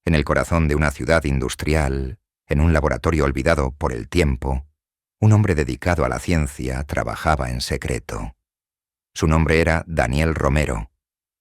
En el corazón de una ciudad industrial, en un laboratorio olvidado por el tiempo, un hombre dedicado a la ciencia trabajaba en secreto. Su nombre era Daniel Romero,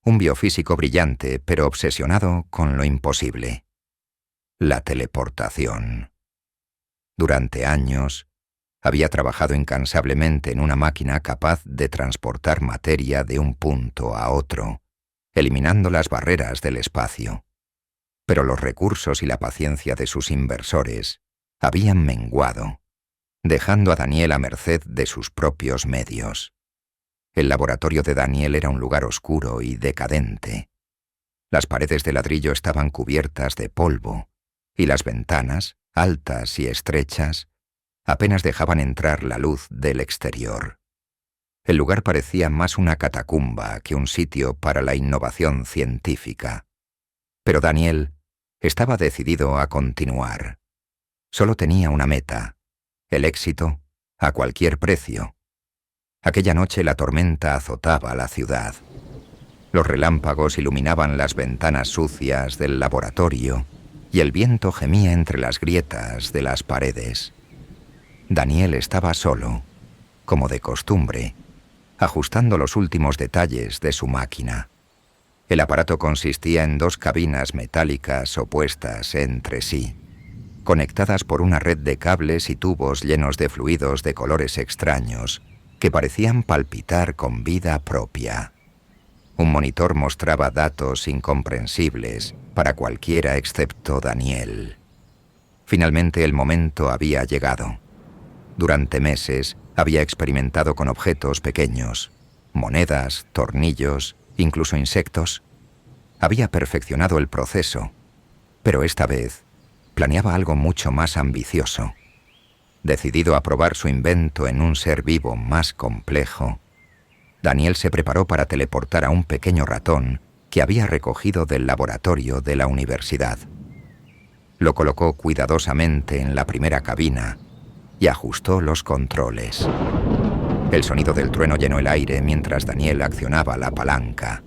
un biofísico brillante pero obsesionado con lo imposible: la teleportación. Durante años, había trabajado incansablemente en una máquina capaz de transportar materia de un punto a otro, eliminando las barreras del espacio. Pero los recursos y la paciencia de sus inversores habían menguado, dejando a Daniel a merced de sus propios medios. El laboratorio de Daniel era un lugar oscuro y decadente. Las paredes de ladrillo estaban cubiertas de polvo, y las ventanas, altas y estrechas, apenas dejaban entrar la luz del exterior. El lugar parecía más una catacumba que un sitio para la innovación científica. Pero Daniel estaba decidido a continuar. Solo tenía una meta: el éxito a cualquier precio. Aquella noche la tormenta azotaba la ciudad. Los relámpagos iluminaban las ventanas sucias del laboratorio y el viento gemía entre las grietas de las paredes. Daniel estaba solo, como de costumbre, ajustando los últimos detalles de su máquina. El aparato consistía en 2 cabinas metálicas opuestas entre sí, conectadas por una red de cables y tubos llenos de fluidos de colores extraños que parecían palpitar con vida propia. Un monitor mostraba datos incomprensibles para cualquiera excepto Daniel. Finalmente el momento había llegado. Durante meses había experimentado con objetos pequeños, monedas, tornillos, incluso insectos. Había perfeccionado el proceso, pero esta vez planeaba algo mucho más ambicioso. Decidido a probar su invento en un ser vivo más complejo, Daniel se preparó para teleportar a un pequeño ratón que había recogido del laboratorio de la universidad. Lo colocó cuidadosamente en la primera cabina y ajustó los controles. El sonido del trueno llenó el aire mientras Daniel accionaba la palanca.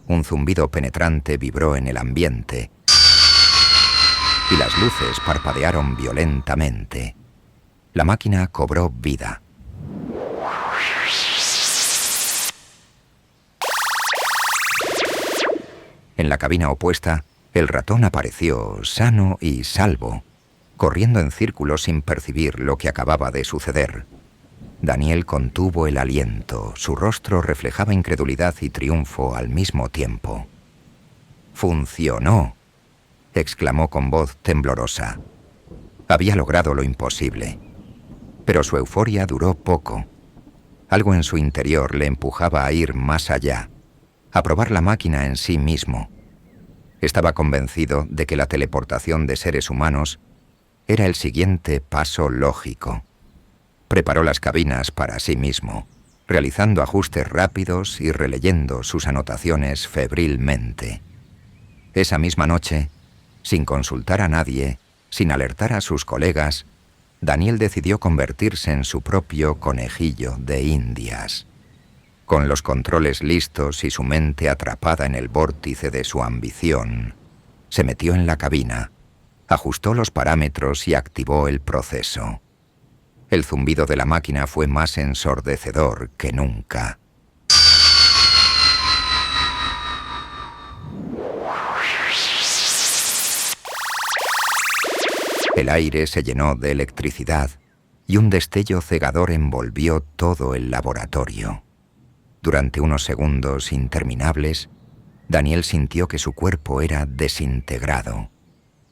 Un zumbido penetrante vibró en el ambiente y las luces parpadearon violentamente. La máquina cobró vida. En la cabina opuesta, el ratón apareció sano y salvo, corriendo en círculos sin percibir lo que acababa de suceder. Daniel contuvo el aliento, su rostro reflejaba incredulidad y triunfo al mismo tiempo. ¡Funcionó!, exclamó con voz temblorosa. Había logrado lo imposible. Pero su euforia duró poco. Algo en su interior le empujaba a ir más allá, a probar la máquina en sí mismo. Estaba convencido de que la teleportación de seres humanos era el siguiente paso lógico. Preparó las cabinas para sí mismo, realizando ajustes rápidos y releyendo sus anotaciones febrilmente. Esa misma noche, sin consultar a nadie, sin alertar a sus colegas, Daniel decidió convertirse en su propio conejillo de Indias. Con los controles listos y su mente atrapada en el vórtice de su ambición, se metió en la cabina, ajustó los parámetros y activó el proceso. El zumbido de la máquina fue más ensordecedor que nunca. El aire se llenó de electricidad y un destello cegador envolvió todo el laboratorio. Durante unos segundos interminables, Daniel sintió que su cuerpo era desintegrado,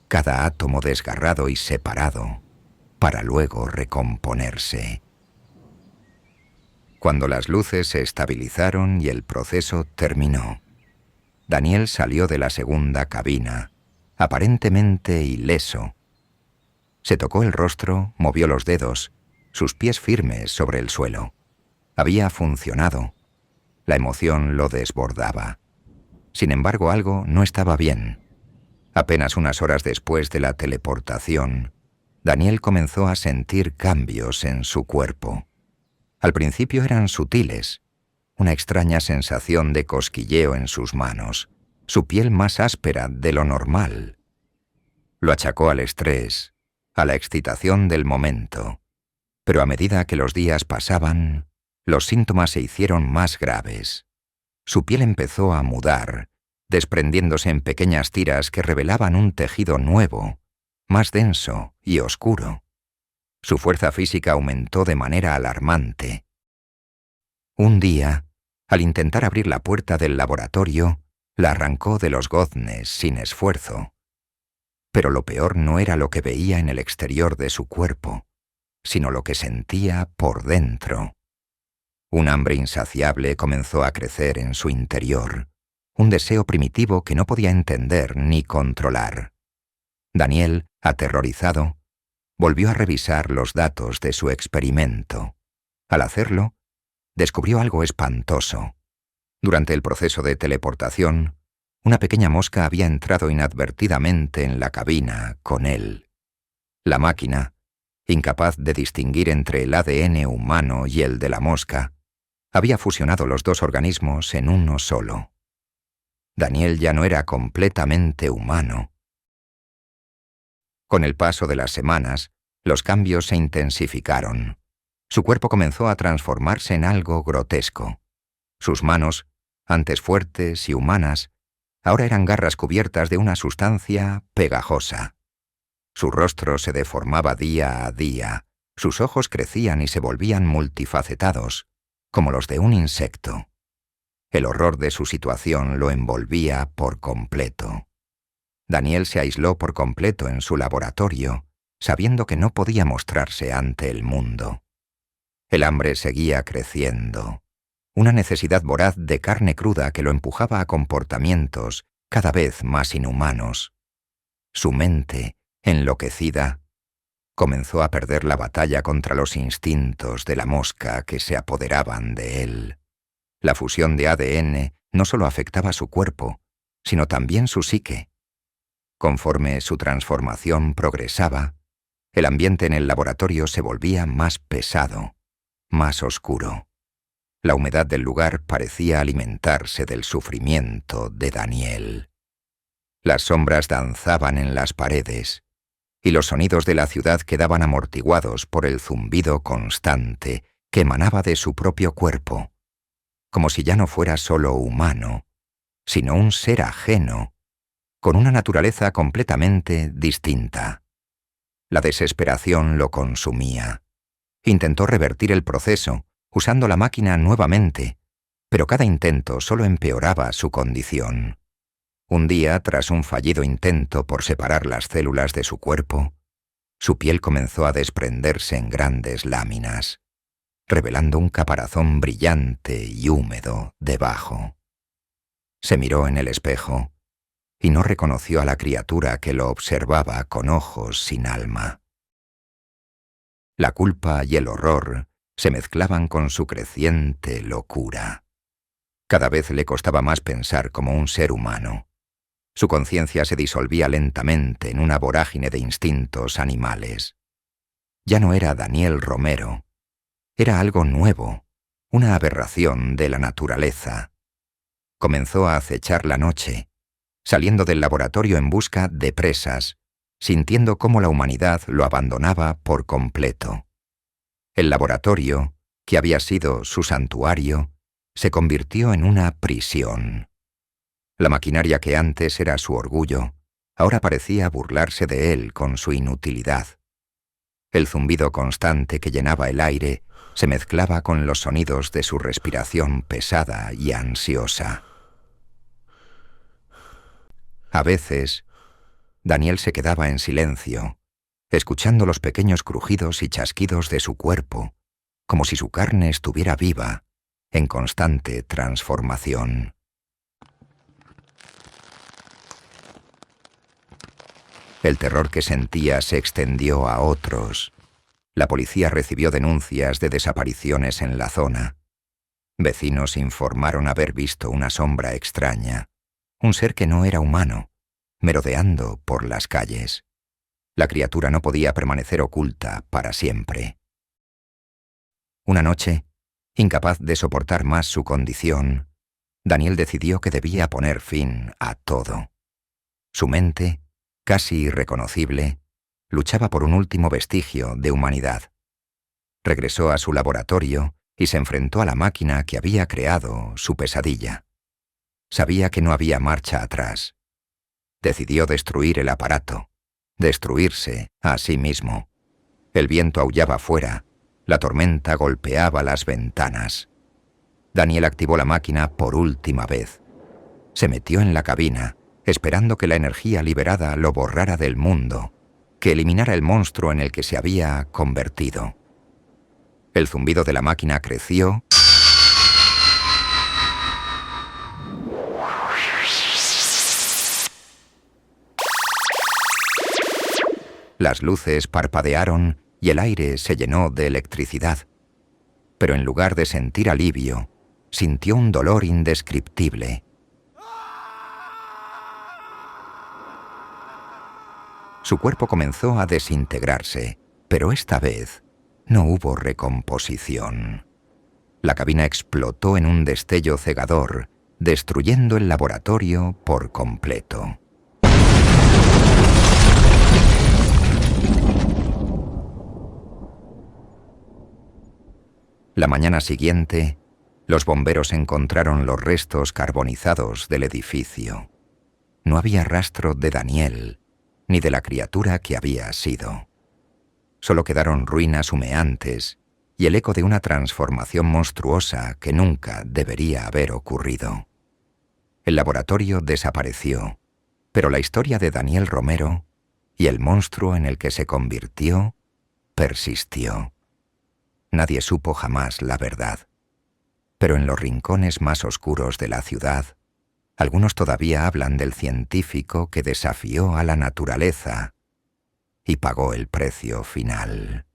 cada átomo desgarrado y separado, para luego recomponerse. Cuando las luces se estabilizaron y el proceso terminó, Daniel salió de la segunda cabina, aparentemente ileso. Se tocó el rostro, movió los dedos, sus pies firmes sobre el suelo. Había funcionado. La emoción lo desbordaba. Sin embargo, algo no estaba bien. Apenas unas horas después de la teleportación, Daniel comenzó a sentir cambios en su cuerpo. Al principio eran sutiles, una extraña sensación de cosquilleo en sus manos, su piel más áspera de lo normal, Lo achacó al estrés, a la excitación del momento. Pero a medida que los días pasaban, los síntomas se hicieron más graves. Su piel empezó a mudar, desprendiéndose en pequeñas tiras que revelaban un tejido nuevo, más denso y oscuro. Su fuerza física aumentó de manera alarmante. Un día, al intentar abrir la puerta del laboratorio, la arrancó de los goznes sin esfuerzo. Pero lo peor no era lo que veía en el exterior de su cuerpo, sino lo que sentía por dentro. Un hambre insaciable comenzó a crecer en su interior, un deseo primitivo que no podía entender ni controlar. Daniel, aterrorizado, volvió a revisar los datos de su experimento. Al hacerlo, descubrió algo espantoso. Durante el proceso de teleportación, una pequeña mosca había entrado inadvertidamente en la cabina con él. La máquina, incapaz de distinguir entre el ADN humano y el de la mosca, había fusionado los dos organismos en uno solo. Daniel ya no era completamente humano. Con el paso de las semanas, los cambios se intensificaron. Su cuerpo comenzó a transformarse en algo grotesco. Sus manos, antes fuertes y humanas, ahora eran garras cubiertas de una sustancia pegajosa. Su rostro se deformaba día a día, sus ojos crecían y se volvían multifacetados, como los de un insecto. El horror de su situación lo envolvía por completo. Daniel se aisló por completo en su laboratorio, sabiendo que no podía mostrarse ante el mundo. El hambre seguía creciendo, una necesidad voraz de carne cruda que lo empujaba a comportamientos cada vez más inhumanos. Su mente, enloquecida, comenzó a perder la batalla contra los instintos de la mosca que se apoderaban de él. La fusión de ADN no solo afectaba su cuerpo, sino también su psique. Conforme su transformación progresaba, el ambiente en el laboratorio se volvía más pesado, más oscuro. La humedad del lugar parecía alimentarse del sufrimiento de Daniel. Las sombras danzaban en las paredes, y los sonidos de la ciudad quedaban amortiguados por el zumbido constante que emanaba de su propio cuerpo, como si ya no fuera solo humano, sino un ser ajeno, con una naturaleza completamente distinta. La desesperación lo consumía. Intentó revertir el proceso, usando la máquina nuevamente, pero cada intento solo empeoraba su condición. Un día, tras un fallido intento por separar las células de su cuerpo, su piel comenzó a desprenderse en grandes láminas, revelando un caparazón brillante y húmedo debajo. Se miró en el espejo y no reconoció a la criatura que lo observaba con ojos sin alma. La culpa y el horror se mezclaban con su creciente locura. Cada vez le costaba más pensar como un ser humano. Su conciencia se disolvía lentamente en una vorágine de instintos animales. Ya no era Daniel Romero. Era algo nuevo, una aberración de la naturaleza. Comenzó a acechar la noche, saliendo del laboratorio en busca de presas, sintiendo cómo la humanidad lo abandonaba por completo. El laboratorio, que había sido su santuario, se convirtió en una prisión. La maquinaria que antes era su orgullo, ahora parecía burlarse de él con su inutilidad. El zumbido constante que llenaba el aire se mezclaba con los sonidos de su respiración pesada y ansiosa. A veces, Daniel se quedaba en silencio, escuchando los pequeños crujidos y chasquidos de su cuerpo, como si su carne estuviera viva, en constante transformación. El terror que sentía se extendió a otros. La policía recibió denuncias de desapariciones en la zona. Vecinos informaron haber visto una sombra extraña, un ser que no era humano, merodeando por las calles. La criatura no podía permanecer oculta para siempre. Una noche, incapaz de soportar más su condición, Daniel decidió que debía poner fin a todo. Su mente, casi irreconocible, luchaba por un último vestigio de humanidad. Regresó a su laboratorio y se enfrentó a la máquina que había creado su pesadilla. Sabía que no había marcha atrás. Decidió destruir el aparato, destruirse a sí mismo. El viento aullaba fuera, la tormenta golpeaba las ventanas. Daniel activó la máquina por última vez. Se metió en la cabina, esperando que la energía liberada lo borrara del mundo, que eliminara el monstruo en el que se había convertido. El zumbido de la máquina creció las luces parpadearon y el aire se llenó de electricidad. Pero en lugar de sentir alivio, sintió un dolor indescriptible. Su cuerpo comenzó a desintegrarse, pero esta vez no hubo recomposición. La cabina explotó en un destello cegador, destruyendo el laboratorio por completo. La mañana siguiente, los bomberos encontraron los restos carbonizados del edificio. No había rastro de Daniel, ni de la criatura que había sido. Solo quedaron ruinas humeantes y el eco de una transformación monstruosa que nunca debería haber ocurrido. El laboratorio desapareció, pero la historia de Daniel Romero y el monstruo en el que se convirtió persistió. Nadie supo jamás la verdad. Pero en los rincones más oscuros de la ciudad, algunos todavía hablan del científico que desafió a la naturaleza y pagó el precio final.